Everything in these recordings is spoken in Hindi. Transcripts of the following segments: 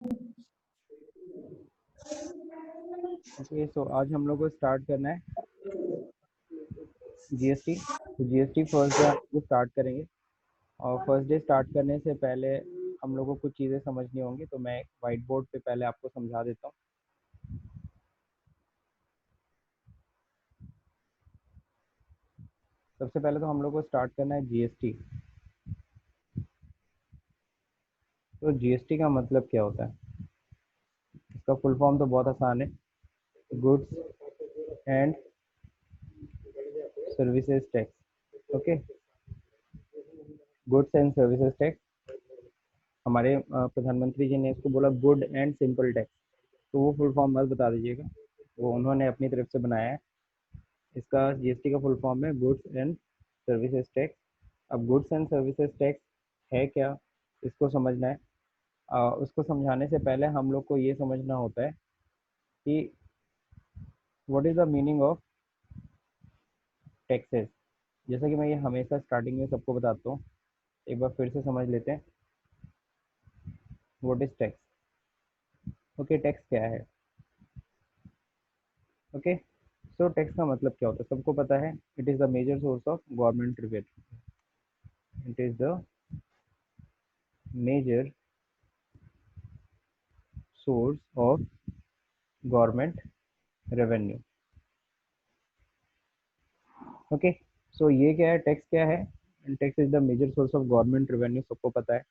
ओके, सो आज हम लोग को स्टार्ट करना है जीएसटी। तो जीएसटी फर्स्ट डे वो स्टार्ट करेंगे, और फर्स्ट डे स्टार्ट करने से पहले हम लोग को कुछ चीज़ें समझनी होंगी। तो मैं व्हाइट बोर्ड पे पहले आपको समझा देता हूँ। सबसे पहले तो हम लोग को स्टार्ट करना है जीएसटी। तो जीएसटी का मतलब क्या होता है? इसका फुल फॉर्म तो बहुत आसान है, goods and services tax. Okay, goods and services tax. हमारे प्रधानमंत्री जी ने इसको बोला गुड एंड सिंपल टैक्स। तो वो फुल फॉर्म मत बता दीजिएगा, वो उन्होंने अपनी तरफ से बनाया है। इसका जीएसटी का फुल फॉर्म है गुड्स एंड सर्विसेज टैक्स। अब गुड्स एंड सर्विसेज टैक्स है क्या, इसको समझना है। उसको समझाने से पहले हम लोग को ये समझना होता है कि what is the meaning of taxes. जैसा कि मैं ये हमेशा स्टार्टिंग में सबको बताता हूँ, एक बार फिर से समझ लेते हैं what is tax. Okay, tax क्या है? ओके, सो टैक्स का मतलब क्या होता है सबको पता है। It is the major source of government revenue. It is the major source of government revenue. Okay, so ये क्या है, टैक्स क्या है? Tax is the major source of government revenue. सबको पता है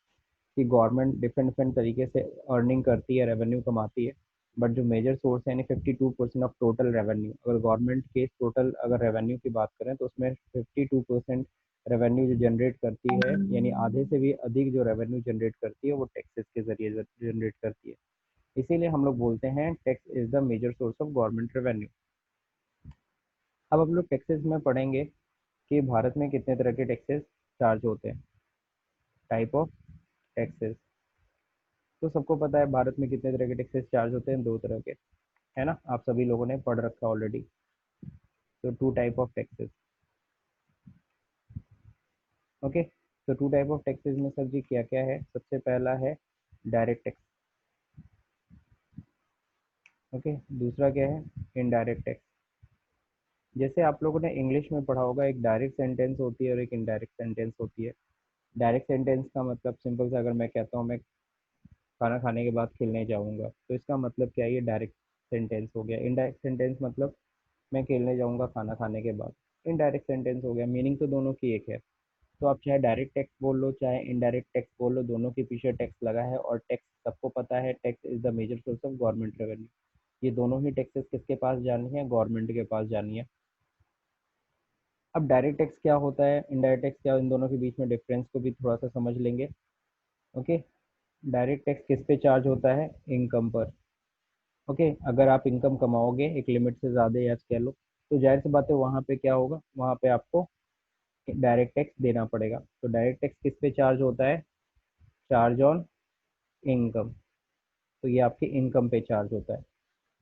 कि गवर्नमेंट डिफरेंट डिफरेंट तरीके से अर्निंग करती है, रेवेन्यू कमाती है। बट जो मेजर सोर्स है यानी 52% ऑफ टोटल रेवेन्यू, अगर गवर्नमेंट के टोटल अगर रेवेन्यू की बात करें तो उसमें 52% रेवेन्यू जो जनरेट करती है, यानी आधे से भी अधिक जो रेवेन्यू जनरेट करती है वो टैक्सेस के जरिए जनरेट करती है। इसीलिए हम लोग बोलते हैं tax is the major source of government revenue. अब हम लोग टैक्सेस में पढ़ेंगे कि भारत में कितने तरह के टैक्सेस चार्ज होते हैं, टाइप ऑफ टैक्सेस। तो सबको पता है भारत में कितने तरह के टैक्सेस चार्ज होते हैं, दो तरह के, है ना? आप सभी लोगों ने पढ़ रखा ऑलरेडी। तो two type of taxes. Okay, तो टू टाइप ऑफ टैक्सेस में सर जी क्या क्या है? सबसे पहला है डायरेक्ट टैक्स। ओके, दूसरा क्या है? Indirect tax. जैसे आप लोगों ने इंग्लिश में पढ़ा होगा, एक डायरेक्ट सेंटेंस होती है और एक इनडायरेक्ट सेंटेंस होती है। डायरेक्ट सेंटेंस का मतलब सिंपल सा, अगर मैं कहता हूँ मैं खाना खाने के बाद खेलने जाऊंगा, तो इसका मतलब क्या है? ये डायरेक्ट सेंटेंस हो गया। इनडायरेक्ट सेंटेंस मतलब मैं खेलने जाऊंगा खाना खाने के बाद, इनडायरेक्ट सेंटेंस हो गया। मीनिंग तो दोनों की एक है। तो आप चाहे डायरेक्ट टैक्स बोल लो चाहे इनडायरेक्ट टैक्स बोल लो, दोनों के पीछे टैक्स लगा है। और टैक्स सबको पता है, tax is the major source of government revenue. ये दोनों ही टैक्सेस किसके पास जानी है? गवर्नमेंट के पास जानी है। अब डायरेक्ट टैक्स क्या होता है, इनडायरेक्ट टैक्स क्या, इन दोनों के बीच में डिफरेंस को भी थोड़ा सा समझ लेंगे। ओके, डायरेक्ट टैक्स किस पे चार्ज होता है? इनकम पर। ओके, अगर आप इनकम कमाओगे एक लिमिट से ज़्यादा या कह लो, तो जाहिर सी बात है वहाँ पे क्या होगा, वहाँ पे आपको डायरेक्ट टैक्स देना पड़ेगा। तो डायरेक्ट टैक्स किस पे चार्ज होता है? Charge on income. तो ये आपकी इनकम पे चार्ज होता है।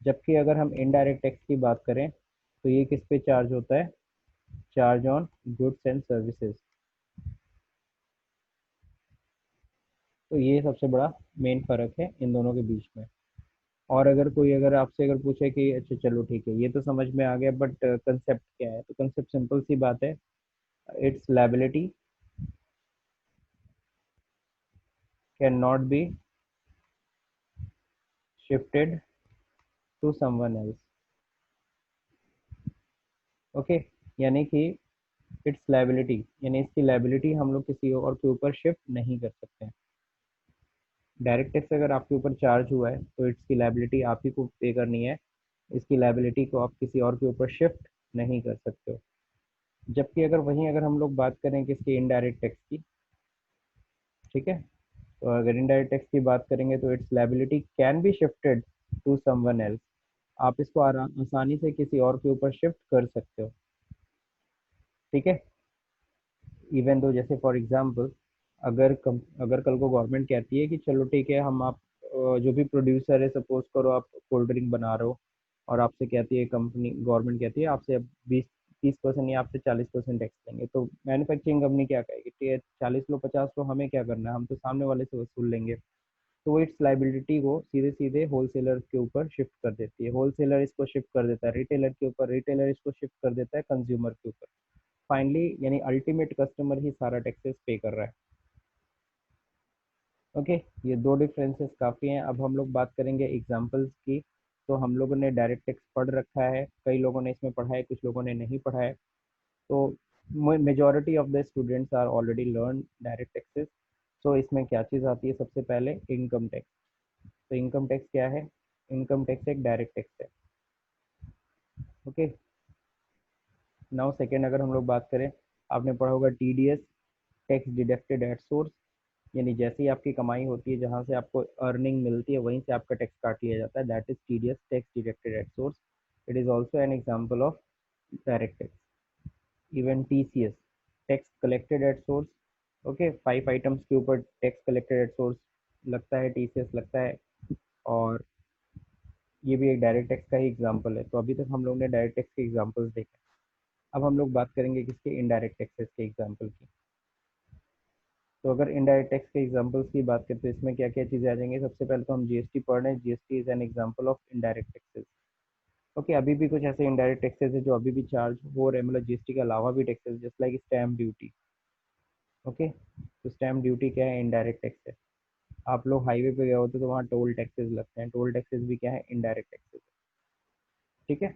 जबकि अगर हम इनडायरेक्ट टैक्स की बात करें तो ये किस पे चार्ज होता है? Charge on goods and services. तो ये सबसे बड़ा मेन फर्क है इन दोनों के बीच में। और अगर कोई अगर आपसे अगर पूछे कि अच्छा चलो ठीक है ये तो समझ में आ गया, बट कंसेप्ट क्या है, तो कंसेप्ट सिंपल सी बात है, its liability can not be shifted to someone else. Okay, यानी कि इट्स लायबिलिटी, यानी इसकी लायबिलिटी हम लोग किसी और के ऊपर शिफ्ट नहीं कर सकते हैं। डायरेक्ट टैक्स अगर आपके ऊपर चार्ज हुआ है तो इसकी लायबिलिटी आप ही को पे करनी है। इसकी लायबिलिटी को आप किसी और के ऊपर शिफ्ट नहीं कर सकते हो। जबकि अगर वहीं अगर हम लोग बात करें किसकी, इनडायरेक्ट टैक्स की, ठीक है, तो अगर इनडायरेक्ट टैक्स की बात करेंगे तो its liability can be shifted to someone else. आप इसको आसानी से किसी और के ऊपर शिफ्ट कर सकते हो। ठीक है, इवन दो जैसे फॉर एग्जांपल, अगर कल को गवर्नमेंट कहती है कि चलो ठीक है हम आप जो भी प्रोड्यूसर है, सपोज करो आप कोल्ड ड्रिंक बना रहे हो, और आपसे कहती है कंपनी, गवर्नमेंट कहती है आपसे अब 20-30% या आपसे 40% टैक्स लेंगे, तो मैन्युफैक्चरिंग कंपनी क्या कहेगी? ठीक है 40 लो 50 लो, हमें क्या करना है, हम तो सामने वाले से वसूल लेंगे। तो वो इट्स लाइबिलिटी को सीधे सीधे होलसेलर के ऊपर शिफ्ट कर देती है, होलसेलर इसको शिफ्ट कर देता है रिटेलर के ऊपर, रिटेलर इसको शिफ्ट कर देता है कंज्यूमर के ऊपर। फाइनली यानी अल्टीमेट कस्टमर ही सारा टैक्सेस पे कर रहा है। ओके, ये दो डिफरेंसेस काफ़ी हैं। अब हम लोग बात करेंगे एग्जांपल्स की। तो हम लोगों ने डायरेक्ट टैक्स पढ़ रखा है, कई लोगों ने इसमें पढ़ा है, कुछ लोगों ने नहीं पढ़ा है। तो majority of the students are already learn direct taxes. तो इसमें क्या चीज़ आती है, सबसे पहले इनकम टैक्स। तो इनकम टैक्स क्या है, इनकम टैक्स एक डायरेक्ट टैक्स है। ओके, नाउ सेकेंड अगर हम लोग बात करें, आपने पढ़ा होगा TDS, tax deducted at source. यानी जैसे ही आपकी कमाई होती है, जहाँ से आपको अर्निंग मिलती है, वहीं से आपका टैक्स काट लिया जाता है, that is TDS, tax deducted at source. It is also an example of direct tax. Even TCS, tax collected at source. Okay, 5 items के ऊपर टैक्स कलेक्टेड एट सोर्स लगता है, टीसीएस लगता है, और ये भी एक डायरेक्ट टैक्स का ही एग्जाम्पल है। तो अभी तक हम लोग ने डायरेक्ट टैक्स के एग्जाम्पल्स देखे। अब हम लोग बात करेंगे किसके, इनडायरेक्ट टैक्सेस के एग्जाम्पल की। तो अगर इनडायरेक्ट टैक्स के एग्जांपल्स की बात करें तो इसमें क्या क्या चीज़ें आ जाएंगी। सबसे पहले तो हम जीएसटी पढ़ रहे हैं, GST is an example of indirect taxes. Okay, अभी भी कुछ ऐसे इनडायरेक्ट टैक्सेस है जो अभी भी चार्ज हो रहे हैं, मतलब जीएसटी के अलावा भी taxes, just like stamp duty. Okay, तो स्टैम्प ड्यूटी क्या है, इनडायरेक्ट टैक्स है। आप लोग हाईवे पे गए होते तो वहाँ टोल टैक्सेस लगते हैं, टोल टैक्सेस भी क्या है, इनडायरेक्ट टैक्सेस। ठीक है,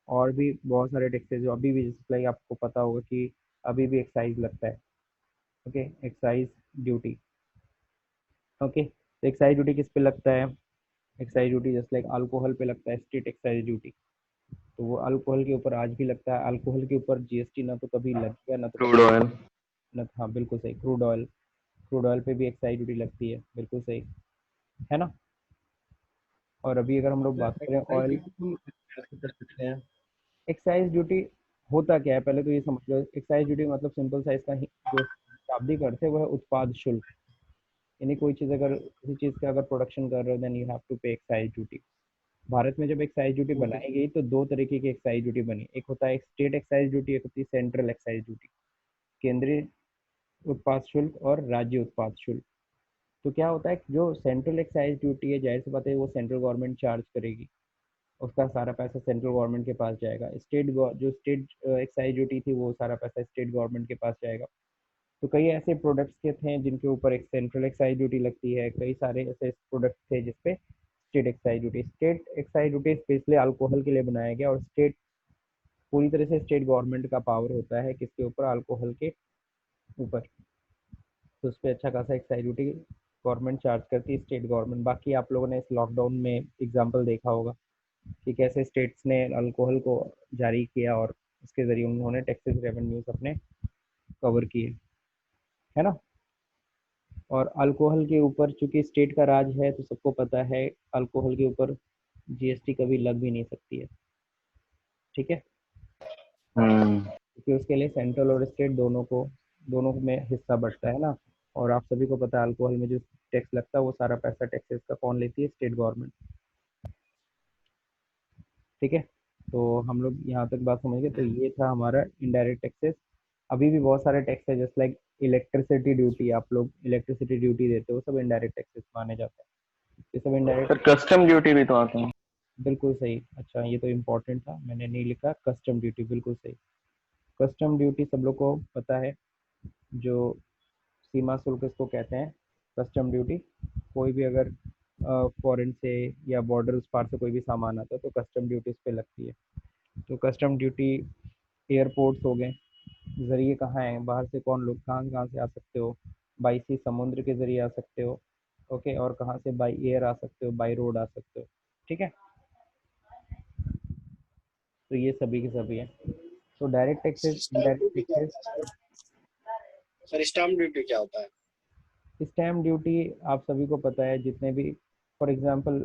और भी बहुत सारे टैक्सेस जो अभी भी, जस्ट लाइक आपको पता होगा कि अभी भी एक्साइज लगता है। Okay, excise duty. ओके, तो एक्साइज ड्यूटी किस पे लगता है, excise duty just like alcohol पे लगता है, स्टेट एक्साइज ड्यूटी। तो वो अल्कोहल के ऊपर आज भी लगता है, अल्कोहल के ऊपर जीएसटी ना तो कभी लगेगा ना तो क्रूड कभी, ऑयल। ना, हाँ बिल्कुल सही, क्रूड ऑयल, क्रूड ऑयल पे भी एक्साइज ड्यूटी लगती है, बिल्कुल सही है ना। और अभी अगर हम लोग बात करें ऑयल, कैसे कर सकते हैं? एक्साइज ड्यूटी होता क्या है, पहले तो ये समझ लो। एक्साइज ड्यूटी मतलब सिंपल सा इसका जो शाब्दिक अर्थ है वो है उत्पाद शुल्क। यानी कोई चीज़, अगर किसी चीज़ का अगर प्रोडक्शन कर रहे हो, देन यू हैव टू पे एक्साइज ड्यूटी। भारत में जब एक्साइज ड्यूटी बनाई गई तो दो तरीके की एक्साइज ड्यूटी बनी, एक होता है स्टेट एक्साइज ड्यूटी, एक होती है सेंट्रल एक्साइज ड्यूटी, केंद्रीय उत्पाद शुल्क और राज्य उत्पाद शुल्क। तो क्या होता है, जो सेंट्रल एक्साइज ड्यूटी है, जाहिर सी बात है वो सेंट्रल गवर्नमेंट चार्ज करेगी, उसका सारा पैसा सेंट्रल गवर्नमेंट के पास जाएगा। जो स्टेट एक्साइज ड्यूटी थी वो सारा पैसा स्टेट गवर्नमेंट के पास जाएगा। तो कई ऐसे प्रोडक्ट्स के थे जिनके ऊपर एक सेंट्रल एक्साइज ड्यूटी लगती है, कई सारे ऐसे प्रोडक्ट थे जिसपे state excise duty. State excise duty specially alcohol के लिए बनाया गया, और स्टेट पूरी तरह से स्टेट गवर्नमेंट का पावर होता है किसके ऊपर, अल्कोहल के ऊपर। तो उस पर अच्छा खासा एक्साइज ड्यूटी गवर्नमेंट चार्ज करती है, स्टेट गवर्नमेंट। बाकी आप लोगों ने इस लॉकडाउन में एग्जाम्पल देखा होगा कि कैसे स्टेट्स ने अल्कोहल को जारी किया और उसके जरिए उन्होंने टैक्सेस रेवेन्यूज अपने कवर किए, है ना। और अल्कोहल के ऊपर चूंकि स्टेट का राज है तो सबको पता है अल्कोहल के ऊपर जीएसटी कभी लग भी नहीं सकती है। ठीक है, हम्म। क्योंकि उसके लिए सेंट्रल और स्टेट दोनों में हिस्सा बढ़ता है ना। और आप सभी को पता है अल्कोहल में जो टैक्स लगता है वो सारा पैसा टैक्सेस का कौन लेती है, स्टेट गवर्नमेंट। ठीक है, तो हम लोग यहाँ तक बात समझ गए। तो ये था हमारा इनडायरेक्ट टैक्सेस। अभी भी बहुत सारे टैक्स है, जस्ट लाइक इलेक्ट्रिसिटी ड्यूटी, आप लोग इलेक्ट्रिसिटी ड्यूटी देते हो, सब इनडायरेक्ट टैक्सेस माने जाते हैं। ये सब सर इनडायरेक्ट, कस्टम ड्यूटी भी तो आते हैं। बिल्कुल सही। अच्छा, ये तो इम्पोर्टेंट था, मैंने नहीं लिखा, कस्टम ड्यूटी, बिल्कुल सही। कस्टम ड्यूटी सब लोग को पता है, जो सीमा शुल्क इसको कहते हैं, कस्टम ड्यूटी। कोई भी अगर फॉरेन से या बॉर्डर उस पार से कोई भी सामान आता है तो कस्टम ड्यूटी इस पे लगती है। तो कस्टम ड्यूटी, एयरपोर्ट्स हो गए, जरिए कहाँ हैं, बाहर से कौन लोग कहाँ कहाँ से आ सकते हो, बाई सी समुद्र के जरिए आ सकते हो। ओके, और कहाँ से बाई एयर आ सकते हो, बाई रोड आ सकते हो। ठीक है, तो ये सभी के सभी है। तो direct taxes, stamp indirect duty क्या टैक्सेस। होता है? सर स्टैम्प ड्यूटी क्या होता है? स्टैम्प ड्यूटी आप सभी को पता है, जितने भी, फॉर एग्जांपल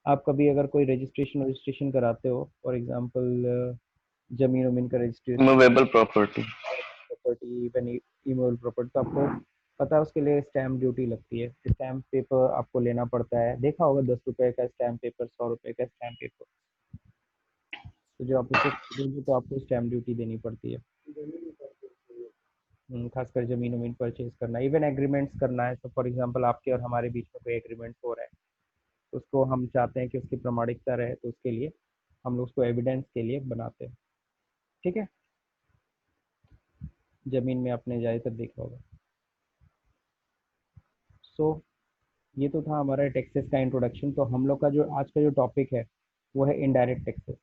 आप कभी अगर कोई रजिस्ट्रेशन रजिस्ट्रेशन कराते हो, फॉर एग्जांपल जमीन वमीन का registration, movable property. Property, even immovable property, तो आपको पता है उसके लिए स्टैम्प ड्यूटी लगती है। स्टैम्प पेपर आपको लेना पड़ता है, देखा होगा 10 रुपए का स्टैम्प पेपर, 100 रुपए का स्टैम्प पेपर। तो जब आप उसको खरीदोगे तो आपको स्टैम्प ड्यूटी देनी पड़ती है। खासकर ज़मीन वमीन परचेज करना, इवन एग्रीमेंट्स करना है। तो फॉर एग्जांपल आपके और हमारे बीच में कोई एग्रीमेंट हो रहा है, तो उसको हम चाहते हैं कि उसकी प्रामाणिकता रहे, तो उसके लिए हम लोग उसको एविडेंस के लिए बनाते हैं। ठीक है, ज़मीन में आपने ज़्यादातर देखा होगा। सो ये तो था हमारा टैक्सेस का इंट्रोडक्शन। तो हम लोग का जो आज का जो टॉपिक है वो है इनडायरेक्ट टैक्सेस।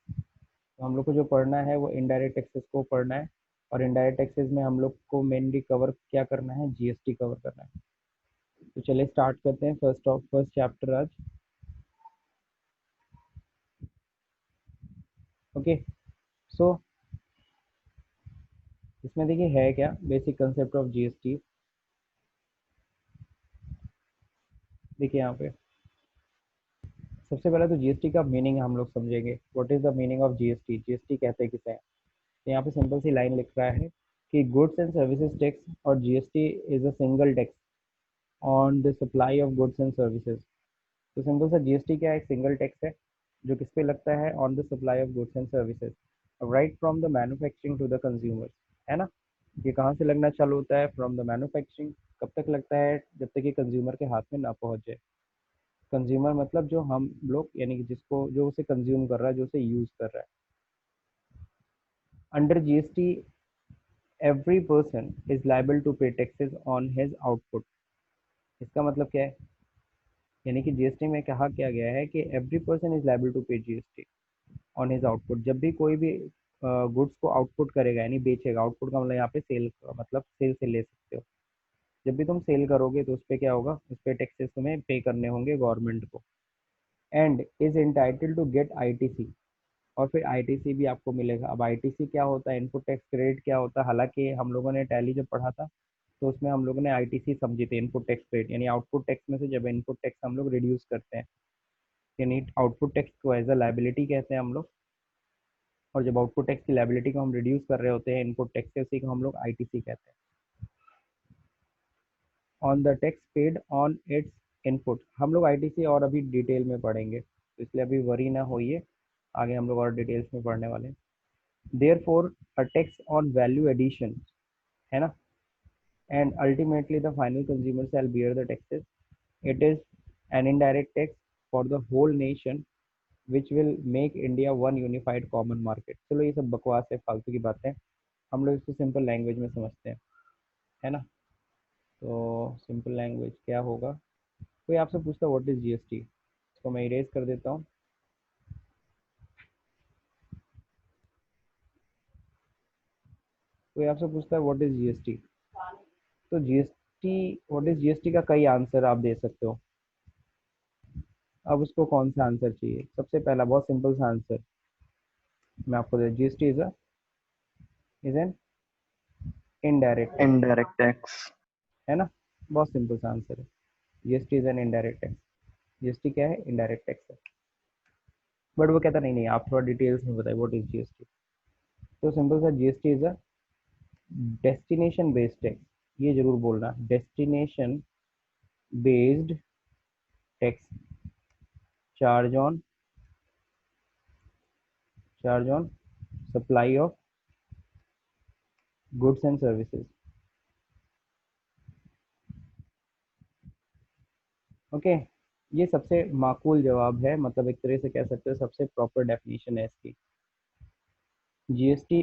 तो हम लोग को जो पढ़ना है वो इनडायरेक्ट टैक्सेस को पढ़ना है, और इनडायरेक्ट टैक्सेस में हम लोग को मेनली कवर क्या करना है, जीएसटी कवर करना है। तो चलिए स्टार्ट करते हैं फर्स्ट चैप्टर आज। ओके, सो इसमें देखिए है क्या बेसिक कंसेप्ट ऑफ जीएसटी। देखिए यहाँ पे सबसे पहले तो जीएसटी का मीनिंग हम लोग समझेंगे। What is the meaning of GST, GST कहते हैं किसे हैं। तो यहाँ पे सिंपल सी लाइन लिख रहा है कि गुड्स एंड सर्विसेज टैक्स और GST is a single tax on the supply of goods and services. तो सिंपल सा जीएसटी क्या है, एक सिंगल टैक्स है जो किस पे लगता है, on the supply of goods and services, right from the manufacturing to the consumer, है ना। ये कहाँ से लगना चालू होता है, फ्रॉम द मैन्युफैक्चरिंग। कब तक लगता है, जब तक ये कंज्यूमर के हाथ में ना पहुंच जाए। कंज्यूमर मतलब जो हम लोग, यानी कि जिसको, जो उसे कंज्यूम कर रहा है, जो उसे यूज कर रहा है। Under GST every person is liable to pay taxes on his output. इसका मतलब क्या है, यानी कि जीएसटी में कहा क्या गया है कि every person is liable to pay GST on his output. जब भी कोई भी गुड्स को आउटपुट करेगा, यानी बेचेगा, आउटपुट का मतलब यहाँ पे सेल, मतलब सेल से ले सकते हो। जब भी तुम सेल करोगे तो उस पर क्या होगा, उस पर टैक्सेस तुम्हें पे करने होंगे गवर्नमेंट को। And is entitle to get ITC, और फिर आईटीसी भी आपको मिलेगा। अब आईटीसी क्या होता है, इनपुट टैक्स क्रेडिट क्या होता है। हालांकि हम लोगों ने टैली जब पढ़ा था तो उसमें हम लोगों ने आईटीसी समझे थे, इनपुट टैक्स क्रेडिट, यानी आउटपुट टैक्स में से जब इनपुट टैक्स हम लोग रिड्यूस करते हैं, यानी आउटपुट टैक्स को एज अ लाइबिलिटी कहते हैं हम लोग। और जब आउटपुट टैक्स की लाइबिलिटी को हम रिड्यूस कर रहे होते हैं इनपुट टैक्स से, उसी को हम लोग आईटीसी कहते हैं। On the tax paid on it's input, हम लोग आईटीसी और अभी डिटेल में पढ़ेंगे, तो इसलिए अभी वरी ना होइए, आगे हम लोग और डिटेल्स में पढ़ने वाले हैं। Therefore a tax on value addition, है ना, and ultimately the final consumer shall bear the taxes. It is an indirect tax for the whole nation which will make India one unified common market. चलो ये सब बकवास है, फालतू की बातें, हम लोग इसको सिंपल लैंग्वेज में समझते हैं, है ना। तो सिंपल लैंग्वेज क्या होगा, कोई आपसे पूछता है व्हाट इज जीएसटी, इसको मैं इरेज कर देता हूँ। कोई आपसे पूछता है व्हाट इज जीएसटी, तो जीएसटी, व्हाट इज जीएसटी का कई आंसर आप दे सकते हो। अब उसको कौन सा आंसर चाहिए, सबसे पहला बहुत सिंपल सा आंसर मैं आपको दे, GST is an indirect tax, indirect tax. है ना। बहुत सिंपल सा आंसर है, GST is an indirect tax. GST क्या है, इनडायरेक्ट टैक्स है। बट वो कहता नहीं नहीं, आप थोड़ा डिटेल्स में बताइए व्हाट इज जीएसटी। तो सिंपल सा, GST is a destination based tax, ये जरूर बोलना, destination based tax, charge on supply of goods and services. Okay, ये सबसे माकूल जवाब है, मतलब एक तरह से कह सकते हो सबसे प्रॉपर डेफिनेशन है इसकी। GST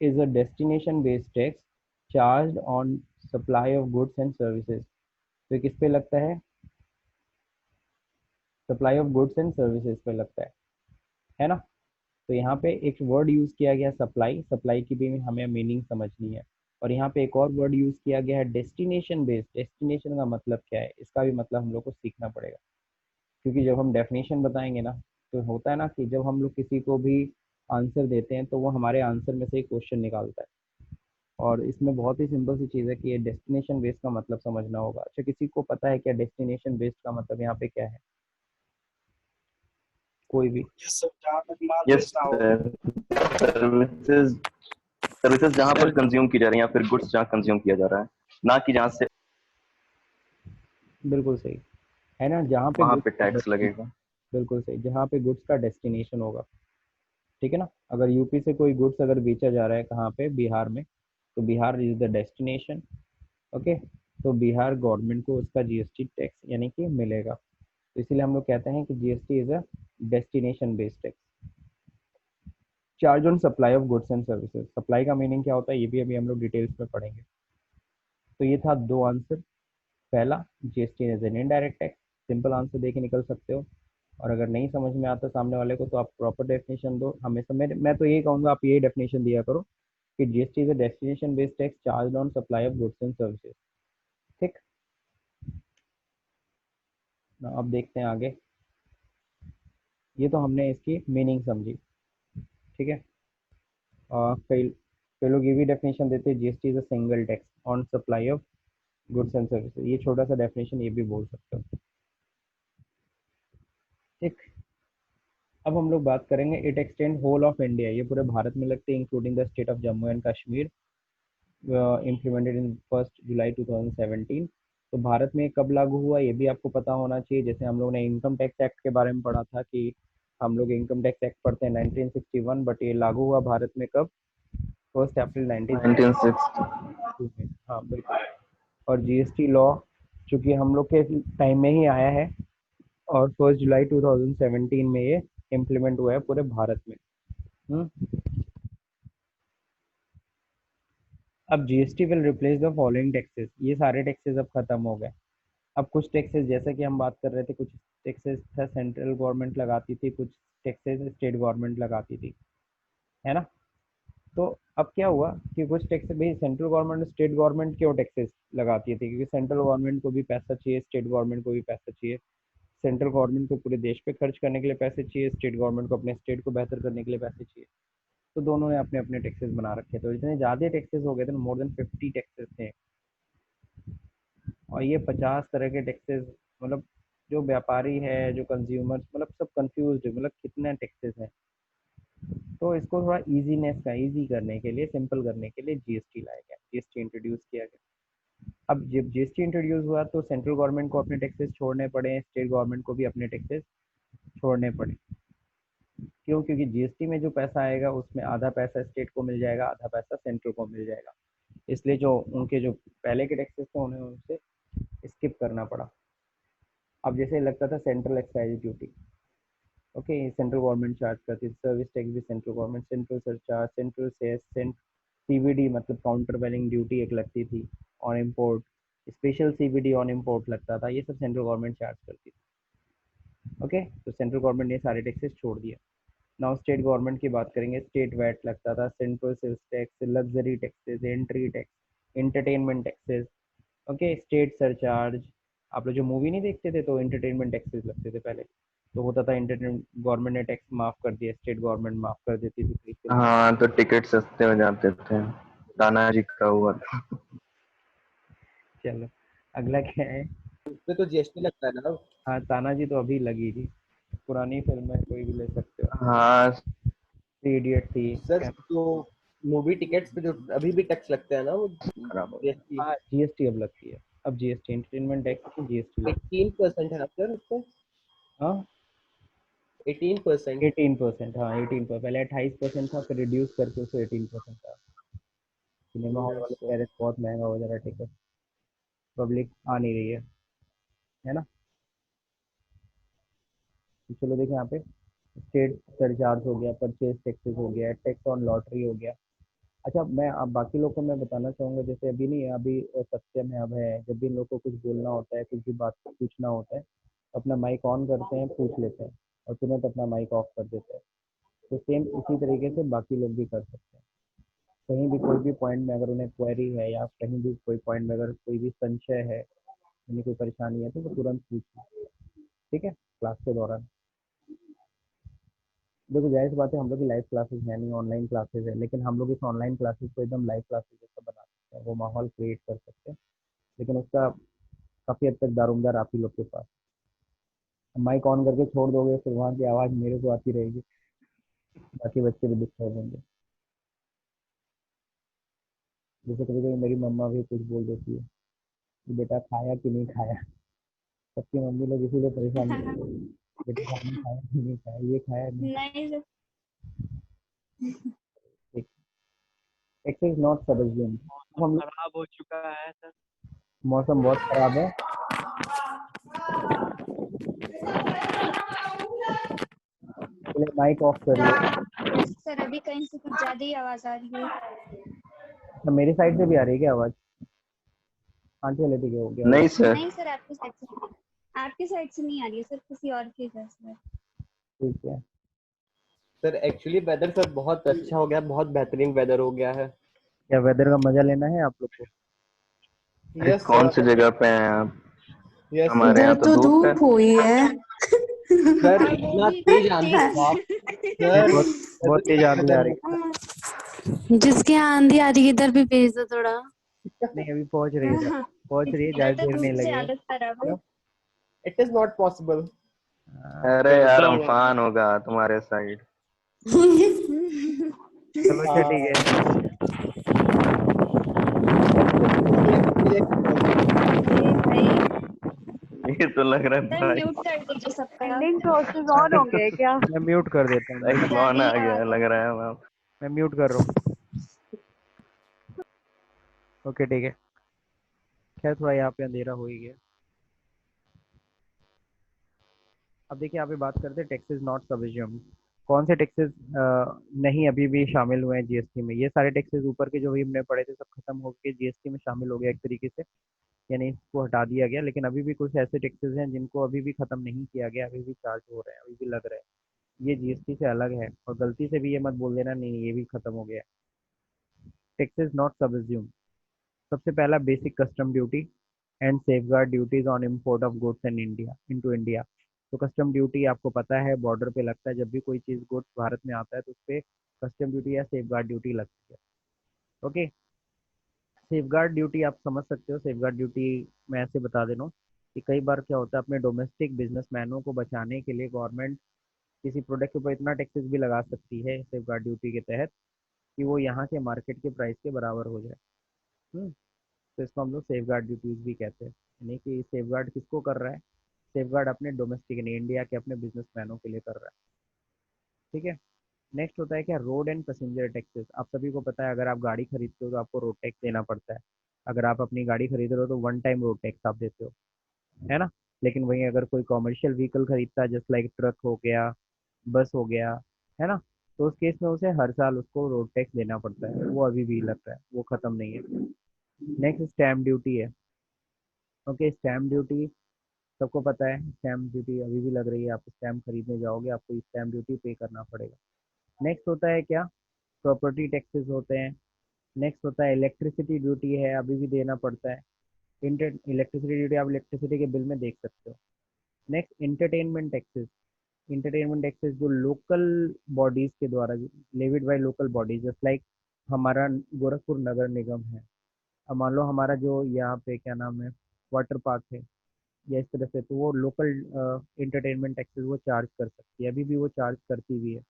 is a destination based tax charge on supply of goods and services. तो ये किस पे लगता है, supply of goods and services पे लगता है ना। तो यहाँ पे एक वर्ड यूज किया गया सप्लाई, सप्लाई की भी हमें मीनिंग समझनी है। और यहाँ पे एक और वर्ड यूज किया गया है डेस्टिनेशन बेस्ड। डेस्टिनेशन का मतलब क्या है, इसका भी मतलब हम लोग को सीखना पड़ेगा, क्योंकि जब हम डेफिनेशन बताएंगे ना, तो होता है ना कि जब हम लोग किसी को भी आंसर देते हैं तो वो हमारे आंसर में से एक क्वेश्चन निकालता है। और इसमें बहुत ही सिंपल सी चीज़ है कि ये डेस्टिनेशन बेस्ड का मतलब समझना होगा। अच्छा, किसी को पता है क्या डेस्टिनेशन बेस्ड का मतलब यहाँ पे क्या है, कोई भी। ये सब जहाँ तक माल यस बेचना हो, सर्विसेज, सर्विसेज जहाँ पर कंज्यूम की जा रही है, या फिर गुड्स जहाँ कंज्यूम किया जा रहा है, ना कि जहाँ से, बिल्कुल सही, है ना, जहाँ पे वहाँ गुड्स पे का टैक्स लगेगा। बिल्कुल सही, जहाँ पे गुड्स का डेस्टिनेशन होगा। ठीक है ना, अगर यूपी से कोई गुड्स अगर बेचा जा रहा है कहाँ पे, बिहार में, तो Bihar is the destination. Okay, तो बिहार गवर्नमेंट को उसका जीएसटी टैक्स यानी कि मिलेगा, तो इसीलिए हम लोग कहते हैं कि GST is a destination based tax. Charge on supply of goods and services, supply का मीनिंग क्या होता है ये भी अभी हम लोग डिटेल्स में पढ़ेंगे। तो ये था दो आंसर, पहला GST is an indirect tax, simple answer दे के निकल सकते हो, और अगर नहीं समझ में आता सामने वाले को तो आप प्रॉपर डेफिनेशन दो। हमेशा मैं तो यही कहूँगा आप यही डेफिनेशन दिया करो कि GST is a destination based tax charge on supply of goods and services. ठीक, अब देखते हैं आगे। ये तो हमने इसकी मीनिंग समझी, ठीक है। कई लोग ये भी डेफिनेशन देते हैं GST is a single tax on supply of goods and services, ये छोटा सा डेफिनेशन ये भी बोल सकते हो। ठीक, अब हम लोग बात करेंगे it extend whole of India, ये पूरे भारत में लगते हैं including the state of Jammu and Kashmir, implemented in 1 July 2017। तो भारत में कब लागू हुआ ये भी आपको पता होना चाहिए। जैसे हम लोग ने इनकम टैक्स एक्ट के बारे में पढ़ा था कि हम लोग इनकम टैक्स एक्ट पढ़ते हैं 1961, बट ये लागू हुआ भारत में कब? 1 अप्रैल 1960। में। हाँ बिल्कुल। और जीएसटी लॉ चूंकि हम लोग के टाइम में ही आया है, और 1 जुलाई 2017 में ये इम्प्लीमेंट हुआ है पूरे भारत में। अब GST will replace the following taxes, ये सारे टैक्सेस अब खत्म हो गए। अब कुछ टैक्सेस जैसे कि हम बात कर रहे थे, कुछ टैक्सेस था सेंट्रल गवर्नमेंट लगाती थी, कुछ टैक्सेस स्टेट गवर्नमेंट लगाती थी, है ना। तो अब क्या हुआ कि कुछ टैक्सेस भाई सेंट्रल गवर्नमेंट स्टेट गवर्नमेंट क्यों टैक्सेस लगाती थी, क्योंकि सेंट्रल गवर्नमेंट को भी पैसा चाहिए, स्टेट गवर्नमेंट को भी पैसा चाहिए। सेंट्रल गवर्नमेंट को पूरे देश पे खर्च करने के लिए पैसे चाहिए, स्टेट गवर्नमेंट को अपने स्टेट को बेहतर करने के लिए पैसे चाहिए। तो दोनों ने अपने अपने टैक्सेस बना रखे, तो इतने ज़्यादा टैक्सेस हो गए थे, मोर देन 50 टैक्सेस थे। और ये 50 तरह के टैक्सेस, मतलब जो व्यापारी है, जो कंज्यूमर्स, मतलब सब कंफ्यूज है, मतलब कितने टैक्सेस हैं। तो इसको थोड़ा इजीनेस का इजी करने के लिए, सिंपल करने के लिए जीएसटी लाया गया, जीएसटी इंट्रोड्यूस किया गया। अब जब जीएसटी इंट्रोड्यूस हुआ तो सेंट्रल गवर्नमेंट को अपने टैक्सेस छोड़ने पड़े, स्टेट गवर्नमेंट को भी अपने टैक्सेस छोड़ने पड़े। क्यों? क्योंकि जीएसटी में जो पैसा आएगा उसमें आधा पैसा स्टेट को मिल जाएगा, आधा पैसा सेंट्रल को मिल जाएगा। इसलिए जो उनके जो पहले के टैक्सेस थे उन्हें उनसे स्किप करना पड़ा। अब जैसे लगता था central excise duty, okay, central government charge करती है, सर्विस टैक्स भी central government, central surcharge, central cess, CVD मतलब काउंटर वैलिंग ड्यूटी एक लगती थी on import, special CVD on import लगता था, ये सब सेंट्रल गवर्नमेंट चार्ज करती थी। ओके, तो सेंट्रल गवर्नमेंट ने सारे टैक्सेस छोड़ दिए। नाउ स्टेट गवर्नमेंट की बात करेंगे, स्टेट वैट लगता था, central sales tax, luxury taxes, entry tax, entertainment taxes, okay, state surcharge. आप लोग जो मूवी नहीं देखते थे तो एंटरटेनमेंट टैक्सेस लगते थे पहले, तो होता था एंटरटेनमेंट, गवर्नमेंट ने टैक्स माफ कर दिया, स्टेट गवर्नमेंट माफ कर देती थी फ्री फिल्म। हाँ, तो टिकट सस्ते हो जाते थे, तानाजी का हुआ था। चलो अगला क्या है? उसपे तो जीएसटी लगता है ना। हाँ तानाजी तो अभी लगी थी, पुरानी फिल्म है, कोई भी ले सकते हो। हाँ, थ्री इडियट थी। सर तो मूवी टिकट्स पे जो अभी भी टैक्स लगते हैं ना, वो खराब हो जीएसटी हाँ जीएसटी अब लगती है, अब जीएसटी एंटरटेनमेंट टैक्स की जीएसटी लगती 18% है ना सर उस पे? है। हाँ 18%। 18%, हाँ 18%, पहले 28% था, फिर रिड्यूस करके उसे 18% था। सिनेमा हॉल वाले कह रहे थे बहुत महंगा हो जा रहा है टिकट, पब्लिक आ नहीं रही है ना। तो चलो देखिए यहाँ पे स्टेट सरचार्ज हो गया, परचेज टैक्सेस हो गया, टैक्स ऑन लॉटरी हो गया। अच्छा, मैं अब बाकी लोग को मैं बताना चाहूँगा, जैसे अभी नहीं, अभी सत्यम है, अब है, जब भी इन लोग को कुछ बोलना होता है, कुछ भी बात पूछना होता है, तो अपना माइक ऑन करते हैं, पूछ लेते हैं, और तुरंत अपना माइक ऑफ कर देते हैं। तो सेम इसी तरीके से बाकी लोग भी कर सकते हैं। कहीं भी कोई भी पॉइंट में अगर उन्हें क्वेरी है, या कहीं भी कोई पॉइंट में अगर कोई भी संशय है, उन्हें कोई परेशानी है, तो वो तुरंत पूछें, ठीक है, क्लास के दौरान। देखो जाहिर सी बात है, हम लोग की लाइव क्लासेस है नहीं, ऑनलाइन क्लासेस है, लेकिन हम लोग इस ऑनलाइन क्लासेस को एकदम लाइव क्लासेस जैसा बना सकते हैं, वो माहौल क्रिएट कर सकते हैं, लेकिन उसका काफ़ी हद तक दारोमदार आप ही लोग के पास। माइक ऑन करके छोड़ दोगे फिर वहाँ की आवाज़ मेरे को आती रहेगी, बाकी बच्चे भी डिस्टर्ब होंगे। जैसे कभी कभी मेरी मम्मा भी कुछ बोल देती है कि बेटा खाया कि नहीं खाया, सबकी मम्मी लोग इसीलिए परेशान करते हैं, बेटा खाना खाया कि नहीं खाया, ये खाया नहीं। नहीं ठीक, टैक्स इज नॉट सबज्यूम्ड। हम लोग खराब हो चुका है सर। मौसम बहुत खराब है। पहले माइक ऑफ करिए। सर अभी कहीं से कुछ ज्यादा ही आवाज आ रही है। तो मेरी साइड से भी आ रही है क्या आवाज? हाँ चलो ठीक है, हो गया। नहीं सर, नहीं सर आपकी साइड से नहीं आ रही है सर, किसी और की है सर। ठीक है। सर एक्चुअली वेदर सर बहुत अच्छा हो गया, बहुत बेहतरीन वेदर हो गया है। क्या वेदर का मजा लेना है आप लोग को? अरे यस कौन सी सर, जगह पे हैं आप? यस हमारे इधर यहाँ तो तो धूप है। धूप हुई है। सर और वो इतना भी तेज आंधी तेज। था सर, बहुत तेज आंधी आ रही है। जिसके यहाँ आंधी आ रही है इधर भी भेज दो थोड़ा। नहीं अभी पहुंच रही है, पहुंच रही है, इधर ज्यादा तो देर नहीं धूप से लगेगा। हालत खराब है। It is not possible. अरे यार अम्फान होगा तुम्हारे साइड। चलो अच्छा ठीक है। ये तो लग रहा है सर भाई। म्यूट कर दीजिए सबका। एंडिंग प्रोसेस ऑन हो गए क्या? मैं म्यूट कर देता हूँ, भाई कौन आ गया लग रहा है वहाँ। मैं म्यूट कर रहा हूँ। ओके ठीक है। खैर थोड़ा यहाँ पे अंधेरा हो ही गया। अब देखिए यहाँ पे बात करते हैं टैक्सेस नॉट सबज्यूम्ड। कौन से टैक्सेस नहीं अभी भी शामिल हुए हैं जीएसटी में? ये सारे टैक्सेस ऊपर के जो भी हमने पढ़े थे सब खत्म हो के जीएसटी में शामिल हो गया एक तरीके से, यानी इसको हटा दिया गया। लेकिन अभी भी कुछ ऐसे टैक्सेस हैं जिनको अभी भी खत्म नहीं किया गया, अभी भी चार्ज हो रहे हैं, अभी भी लग रहे हैं। ये जीएसटी से अलग है और गलती से भी ये मत बोल देना नहीं ये भी खत्म हो गया। Taxes not subsumed. सबसे पहला basic custom duty and safeguard duties on import of goods and India into India. तो कस्टम ड्यूटी आपको पता है बॉर्डर पे लगता है, जब भी कोई चीज़ गुड्स भारत में आता है तो उस पर कस्टम ड्यूटी या सेफगार्ड ड्यूटी लगती है। ओके, सेफगार्ड ड्यूटी आप समझ सकते हो। सेफगार्ड ड्यूटी मैं ऐसे बता दे रहा हूँ कि कई बार क्या होता है अपने डोमेस्टिक बिजनेसमैनों को बचाने के लिए गवर्नमेंट किसी प्रोडक्ट के ऊपर इतना टैक्सेस भी लगा सकती है सेफगार्ड ड्यूटी के तहत कि वो यहाँ के मार्केट के प्राइस के बराबर हो जाए। तो इसको हम लोग सेफगार्ड ड्यूटीज भी कहते हैं। यानी कि सेफगार्ड किसको कर रहा है? सेफगार्ड अपने डोमेस्टिक यानी इंडिया के अपने बिजनेसमैनों के लिए कर रहा है। ठीक है। नेक्स्ट होता है क्या? Road and passenger taxes. आप सभी को पता है अगर आप गाड़ी खरीदते हो तो आपको रोड टैक्स देना पड़ता है। अगर आप अपनी गाड़ी खरीद रहे हो तो वन टाइम रोड टैक्स आप देते हो, है ना। लेकिन वहीं अगर कोई कॉमर्शियल व्हीकल खरीदता है जस्ट लाइक ट्रक हो गया, बस हो गया, है ना, तो उस केस में उसे हर साल उसको रोड टैक्स देना पड़ता है। वो अभी भी लग रहा है, वो खत्म नहीं है। नेक्स्ट स्टैम्प ड्यूटी है। ओके, स्टैम्प ड्यूटी सबको पता है, स्टैम्प ड्यूटी अभी भी लग रही है। आप स्टैम्प खरीदने जाओगे आपको स्टैम्प ड्यूटी पे करना पड़ेगा। नेक्स्ट होता है क्या? प्रॉपर्टी टैक्सेस होते हैं। नेक्स्ट होता है इलेक्ट्रिसिटी ड्यूटी है, अभी भी देना पड़ता है। इलेक्ट्रिसिटी ड्यूटी आप इलेक्ट्रिसिटी के बिल में देख सकते हो। Next entertainment taxes. Entertainment taxes जो लोकल बॉडीज के द्वारा levied by local bodies just like हमारा गोरखपुर नगर निगम है। अब मान लो हमारा जो यहाँ पे क्या नाम है वाटर पार्क है या इस तरह से, तो वो लोकल इंटरटेनमेंट टैक्सेस वो चार्ज कर सकती है, अभी भी वो चार्ज करती भी है।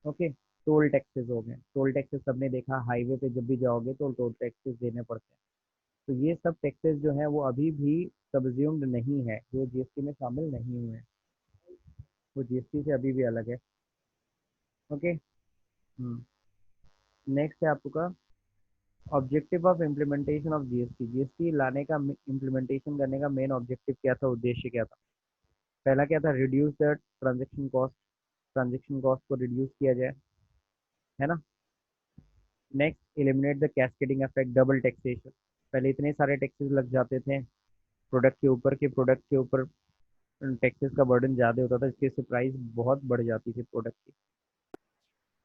ओके, टोल टैक्सेस हो गए। टोल टैक्सेस सबने देखा, हाईवे पे जब भी जाओगे तो टोल टैक्सेस देने पड़ते हैं। तो ये सब टैक्सेस जो हैं वो अभी भी सबज्यूम्ड नहीं है, जो जीएसटी में शामिल नहीं हुए हैं, वो जीएसटी से अभी भी अलग है। ओके। नेक्स्ट है आपका objective of implementation of GST. GST लाने का इम्प्लीमेंटेशन करने का मेन ऑब्जेक्टिव क्या था, उद्देश्य क्या था? पहला क्या था? Reduce the transaction cost. Transaction cost को रिड्यूस किया जाए, है ना। Next, eliminate the cascading effect, double taxation. पहले इतने सारे टैक्सेस लग जाते थे प्रोडक्ट के ऊपर टैक्सेस का बर्डन ज़्यादा होता था, जिसकी वजह से प्राइस बहुत बढ़ जाती थी प्रोडक्ट की।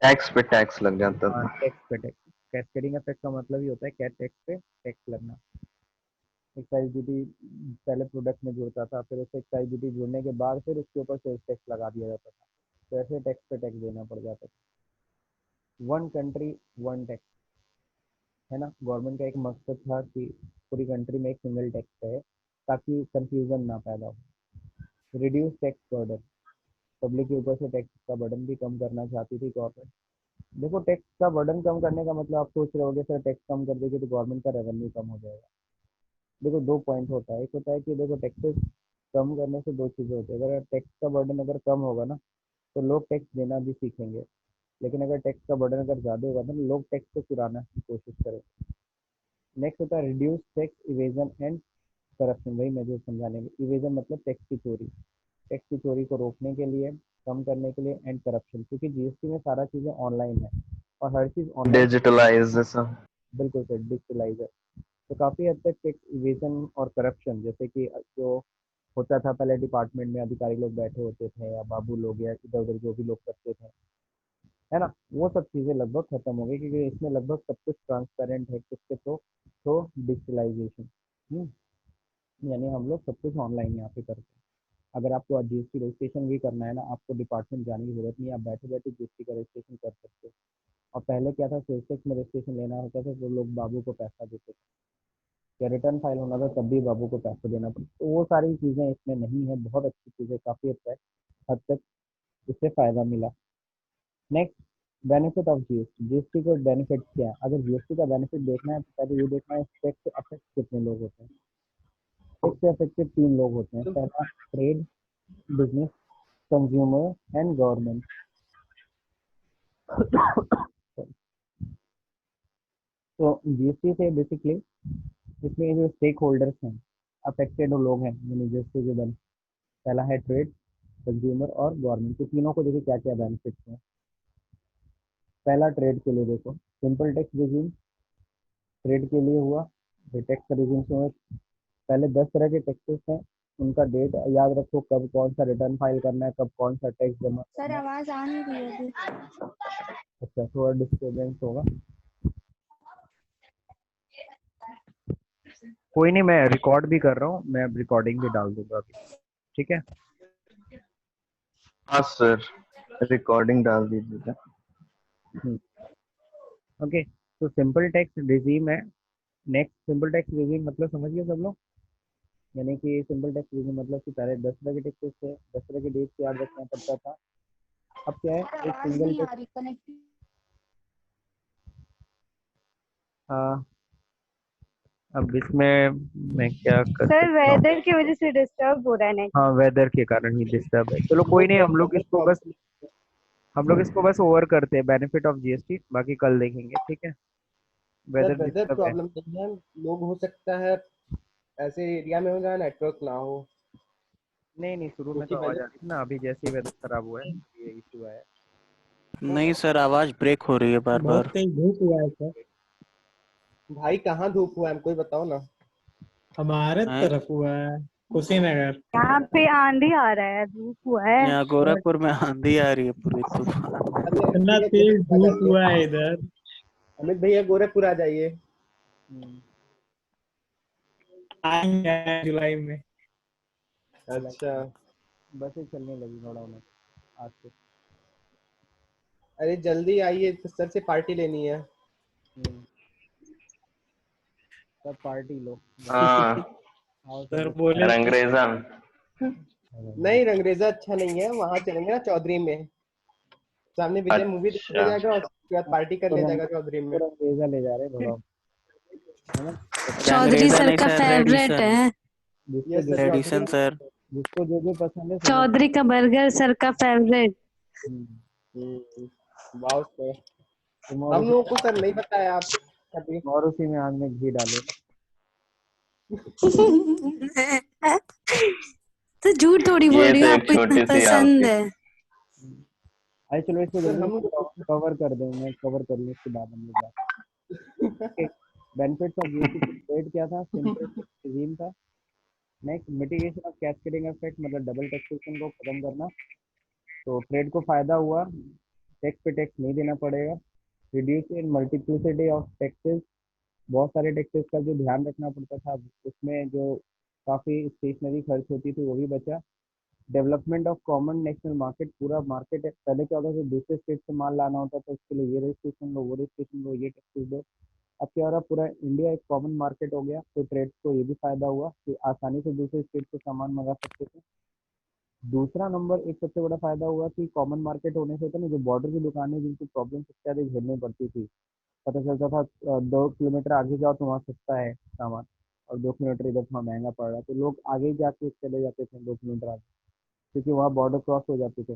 टैक्स पे टैक्स लग जाता हाँ, था। टैक्स पे टैक्स। कैस्केडिंग इफेक्ट का मतलब ही होता है क्या, टैक्स पे टैक्स लगना। एक्साइज ड्यूटी पहले प्रोडक्ट में जुड़ता था, फिर उससे एक्साइज ड्यूटी जुड़ने के बाद फिर उसके ऊपर सेल्स टैक्स लगा दिया जाता था, तो ऐसे टैक्स पे टैक्स देना पड़ जाता था। वन कंट्री वन टैक्स, है ना। गवर्नमेंट का एक मकसद था कि पूरी कंट्री में एक सिंगल टैक्स है ताकि कंफ्यूजन ना पैदा हो। रिड्यूस टैक्स बर्डन, पब्लिक के ऊपर से टैक्स का बर्डन भी कम करना चाहती थी गवर्नमेंट। देखो टैक्स का बर्डन कम करने का मतलब आप सोच रहे होगे सर टैक्स कम कर देंगे तो गवर्नमेंट का रेवेन्यू कम हो जाएगा। देखो दो पॉइंट होता है, एक होता है कि देखो टैक्सेस कम करने से दो चीज़ें होती है। अगर टैक्स का बर्डन अगर कम होगा ना तो लोग टैक्स देना भी सीखेंगे, लेकिन अगर टैक्स का बर्डन अगर ज़्यादा होगा तो लोग टैक्स को चुराना की कोशिश करें। नेक्स्ट होता है reduce tax evasion and corruption. वही मैं जो समझाने में, इवेजन मतलब टैक्स की चोरी, टैक्स की चोरी को रोकने के लिए, कम करने के लिए, एंड करप्शन, क्योंकि जीएसटी में सारा चीज़ें ऑनलाइन है और हर चीज़ ऑनलाइन। डिजिटलाइजेशन। बिल्कुल सर, डिजिटलाइजर। तो काफ़ी हद तक टैक्स इवेजन और करप्शन, जैसे कि जो होता था पहले डिपार्टमेंट में अधिकारी लोग बैठे होते थे या बाबू लोग या इधर उधर जो भी लोग करते थे, है ना, वो सब चीज़ें लगभग खत्म हो गई क्योंकि इसमें लगभग सब कुछ ट्रांसपेरेंट है किसके थ्रू, तो डिजिटलाइजेशन। यानी हम लोग सब कुछ ऑनलाइन यहाँ पे करते हैं। अगर आपको जीएसटी रजिस्ट्रेशन भी करना है ना, आपको डिपार्टमेंट जाने की जरूरत नहीं, आप बैठे बैठे जीएसटी का रजिस्ट्रेशन कर सकते हो। और पहले क्या था, सेल्स टैक्स में रजिस्ट्रेशन लेना होता था तो लोग बाबू को पैसा देते थे, या रिटर्न फाइल होना था तब भी बाबू को पैसा देना पड़ता, तो वो सारी चीज़ें इसमें नहीं है। बहुत अच्छी चीज़ें, काफ़ी हद तक इससे फ़ायदा मिला। Next, benefit of GST. GST के बेनिफिट क्या है? अगर जीएसटी का बेनिफिट देखना है तो पहले ये देखना है टैक्स से अफेक्ट कितने लोग होते हैं। टैक्स से अफेक्टेड 3 लोग होते हैं। पहला trade, business, consumer and government. तो जीएसटी से बेसिकली इसमें जो स्टेक होल्डर्स हैं, अफेक्टेड लोग हैं, यानी जीएसटी के बेनिफिट, पहला है ट्रेड, कंज्यूमर और गवर्नमेंट। तो तीनों को देखिए क्या क्या बेनिफिट्स हैं। पहला ट्रेड के लिए देखो, सिंपल टैक्स रिजीम ट्रेड के लिए हुआ। ये टैक्स रिजीम में पहले 10 तरह के टैक्सेस हैं, उनका डेट याद रखो, कब कौन सा रिटर्न फाइल करना है, कब कौन सा टैक्स जमा सर करना है। आवाज आ नहीं रही है अभी। अच्छा, थोड़ा डिस्टर्बेंस होगा, कोई नहीं, मैं रिकॉर्ड भी कर रहा हूँ, मैं रिकॉर्डिंग भी डाल दूंगा अभी, ठीक है। हाँ सर, रिकॉर्डिंग डाल दीजिएगा। ओके, तो सिंपल टैक्स रिजीम है। नेक्स्ट, सिंपल टैक्स रिजीम मतलब समझ गए सब लोग, यानी कि सिंपल टैक्स रिजीम मतलब कि पहले 10 तरह के टैक्सेस थे, 10 तरह के डेट याद रखना पड़ता था। अब क्या है, सर एक आवाज सिंगल नहीं आ टैक्स। रही, कनेक्ट। अब इसमें मैं क्या कर सर सकता हूँ? वेदर की वजह से डिस्टर्ब हो रहा है नेट। हाँ, वेदर के कारण ही डिस्टर्ब है। चलो वो कोई नहीं, हम लोग वेदर इसको बस प्रॉब्लम। ओवर करते हैं, बेनिफिट ऑफ जीएसटी, बाकी कल देखेंगे, ठीक है। सर वेदर वेदर डिस्टर्ब है। प्रॉब्लम नहीं है, लोग हो सकता है ऐसे एरिया में हो जहाँ नेटवर्क ना हो, नहीं नहीं, शुरू में तो क्योंकि आवाज मैंने आ रही थी ना, अभी जैसे ही वेदर खराब हुआ है ये इशू आया है। नहीं सर, आवाज ब्रेक हो रही है बार बहुत बार। तेज धूप हुआ है सर। भाई कहाँ धूप हुआ है हमको ही बताओ ना। हमारे हैं? तरफ हुआ है, कुशीनगर। यहाँ पे आंधी आ रहा है, धूप हुआ है। यहाँ गोरखपुर में आंधी आ रही है, पूरी तूफान। अरे अमित इतना भैया तेज गोरखपुर आ धूप जाइए, हुआ है इधर। अमित भैया गोरखपुर आ जाइए। हम्म, आएंगे जुलाई में। जुलाई अच्छा, में बसें चलने लगी बड़ा में आज से। अरे जल्दी आइए, सर से पार्टी लेनी है। हम्म, सब पार्टी लो, हाँ, आओ सर सब बोले तो रंगरेजन। नहीं रंगरेजा अच्छा नहीं है, वहां चलेंगे ना चौधरी में, सामने विजय मूवी देखने अच्छा, जाएगा और उसके बाद पार्टी तो करने रंग जाएगा चौधरी तो में। रंगरेजा ले जा रहे भगाओ, है ना। चौधरी रंगरेजा सर नहीं का सर, फेवरेट रेडिसन। है। जिसको यस सर, जो चौधरी रेडिसन में। सर। जिसको जो जो पसंद है समझ। चौधरी का बर्गर सर का फेवरेट। हम्म, वाह सर, तुम और हम उसी लोगों को सर नहीं बताया आप कभी। और उसी में आग में घी डालो। तो झूठ थोड़ी बोल ये रही तो हूँ, एक आपको इतना छोटी सी पसंद आपकी। है। अरे चलो, इसको सर जल्दी हम लोग कवर कर देंगे, कवर कर लें, उसके बाद हम लोग बात। बेनिफिट्स ऑफ जीएसटी रेट क्या था, सिंपल रिजीम था। Next, mitigation of cascading effect, मतलब डबल टैक्सेशन को खत्म करना। तो ट्रेड को फायदा हुआ, टैक्स पे टैक्स नहीं देना पड़ेगा। Reduce in multiplicity of taxes, बहुत सारे टैक्सेस का जो ध्यान रखना पड़ता था, उसमें जो काफ़ी स्टेशनरी खर्च होती थी वो भी बचा। Development of common national market, पूरा मार्केट है, पहले क्या होता था दूसरे स्टेट से माल लाना होता था, उसके लिए ये रजिस्ट्रेशन लो, वो रजिस्ट्रेशन लो, ये टैक्सेस दो। अब क्या हो रहा है, पूरा इंडिया एक कॉमन मार्केट हो गया, तो ट्रेड्स को ये भी फायदा हुआ कि आसानी से दूसरे स्टेट से सामान मंगा सकते थे। दूसरा नंबर, एक सबसे बड़ा फायदा हुआ कि कॉमन मार्केट होने से होता है ना, जो बॉर्डर की दुकानें जिनकी प्रॉब्लम सबसे ज़्यादा झेलनी पड़ती थी, पता चलता था 2 किलोमीटर आगे जाओ तो वहाँ सस्ता है सामान, और 2 किलोमीटर इधर थोड़ा महंगा पड़ रहा है, तो लोग आगे ही जाके चले जाते थे 2 किलोमीटर आगे, क्योंकि वहाँ बॉर्डर क्रॉस हो जाते थे।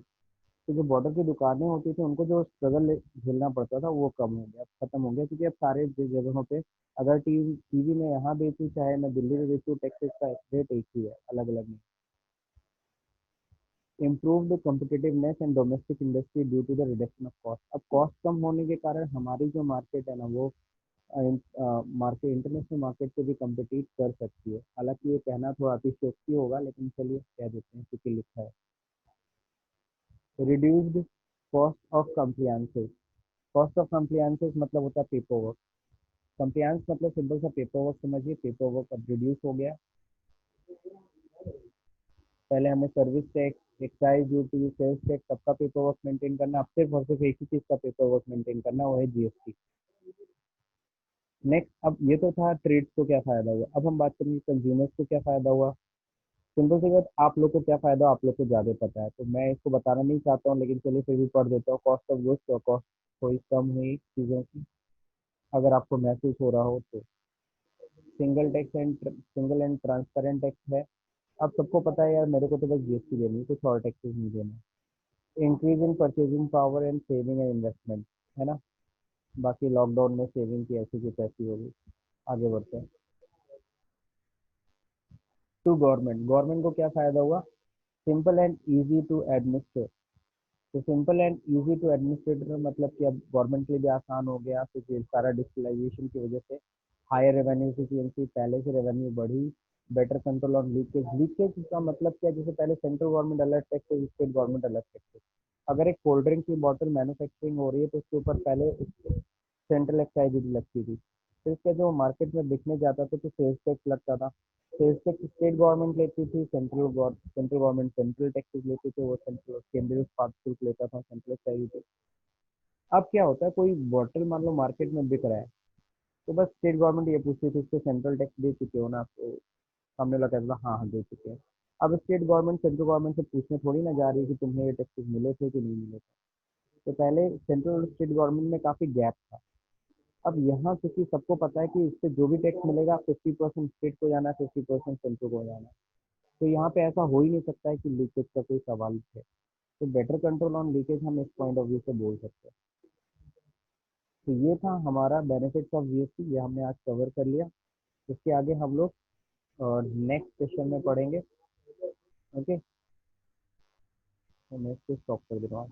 तो जो बॉर्डर की दुकानें होती थी उनको जो स्ट्रगल झेलना पड़ता था वो कम हो गया, खत्म हो गया, क्योंकि अब सारे जगहों पे अगर टीवी में यहाँ बेचूँ चाहे मैं दिल्ली में बेचूँ, टैक्सेस का रेट एक ही है, अलग अलग नहीं। Improved competitiveness and domestic industry due to the reduction of cost. अब कॉस्ट कम होने के कारण हमारी जो मार्केट है ना वो मार्केट इंटरनेशनल मार्केट से भी कम्पिटिट कर सकती है। हालांकि ये कहना थोड़ा अतिशयोक्ति होगा, लेकिन चलिए कह देते हैं क्योंकि लिखा है। Reduced cost of compliances. Cost of compliances मतलब होता है पेपर वर्क। कंप्लायंस मतलब सिंपल सा पेपर वर्क समझिए, पेपर वर्क अब रिड्यूस हो गया। पहले हमें service tax, excise duty, sales tax सबका पेपर वर्क मेंटेन करना, अब सिर्फ और सिर्फ एक ही चीज़ का पेपर वर्क मेंटेन करना, वो है जीएसटी। नेक्स्ट, अब ये तो था ट्रेड्स को क्या फ़ायदा हुआ, अब हम बात करेंगे कंज्यूमर्स को क्या फ़ायदा हुआ। सिंपल सी बात, आप लोग को क्या फ़ायदा आप लोग को ज़्यादा पता है, तो मैं इसको बताना नहीं चाहता हूँ, लेकिन चलिए फिर भी पढ़ देता हूँ। कॉस्ट ऑफ गुड्स और कॉस्ट थोड़ी कम हुई चीज़ों की, अगर आपको महसूस हो रहा हो तो। सिंगल एंड ट्रांसपेरेंट टैक्स है। अब सबको पता है यार, मेरे को तो बस जीएसटी देनी है, कुछ और टैक्सेस नहीं देना। Increase in purchasing power and saving and investment, है ना। बाकी लॉकडाउन में सेविंग की ऐसी की तैसी होगी। आगे बढ़ते हैं टू गवर्नमेंट। गवर्नमेंट को क्या फ़ायदा हुआ, simple and easy to administrate. तो simple and easy to administrator मतलब कि अब गवर्नमेंट के लिए भी आसान हो गया, क्योंकि सारा डिजिटलाइजेशन की वजह से हायर रेवेन्यू एफिशिएंसी, पहले से रेवेन्यू बढ़ी। Better control on leakage. Leakage का मतलब क्या, जैसे पहले सेंट्रल गवर्नमेंट अलग टैक्स, स्टेट गवर्नमेंट अलग टैक्स। अगर एक कोल्ड ड्रिंक की बॉटल मैन्युफैक्चरिंग हो रही है तो उसके ऊपर पहले सेंट्रल एक्साइज लगती थी, फिर उसके जो मार्केट में बिकने जाता था तो सेल्स टैक्स लगता था। सेल्स टैक्स स्टेट गवर्नमेंट लेती थी, सेंट्रल गवर्नमेंट सेंट्रल टैक्सेस लेते थे, वो सेंट्रल केंद्रीय उत्पाद शुल्क लेता था, सेंट्रल एक्साइज। अब क्या होता है, कोई बॉटल मान लो मार्केट में बिक रहा है, तो बस स्टेट गवर्नमेंट ये पूछती थी इसको सेंट्रल टैक्स दे चुके हो ना, तो सामने वाला कहता था हाँ हाँ दे चुके हैं। अब स्टेट गवर्नमेंट सेंट्रल गवर्नमेंट से पूछने थोड़ी ना जा रही है कि तुम्हें ये टैक्सेस मिले थे कि नहीं मिले थे। तो पहले सेंट्रल और स्टेट गवर्नमेंट में काफ़ी गैप था। अब यहाँ क्योंकि सबको पता है कि इससे जो भी टैक्स मिलेगा 50% स्टेट को जाना है, 50% सेंट्रल को जाना है, तो यहाँ पे ऐसा हो ही नहीं सकता है कि लीकेज का कोई सवाल है। तो बेटर कंट्रोल ऑन लीकेज हम इस पॉइंट ऑफ व्यू से बोल सकते हैं। तो ये था हमारा बेनिफिट्स ऑफ जीएसटी, ये हमने आज कवर कर लिया। इसके आगे हम लोग नेक्स्ट सेशन में पढ़ेंगे। ओके, तो मैं इसको स्टॉप कर दे रहा हूँ।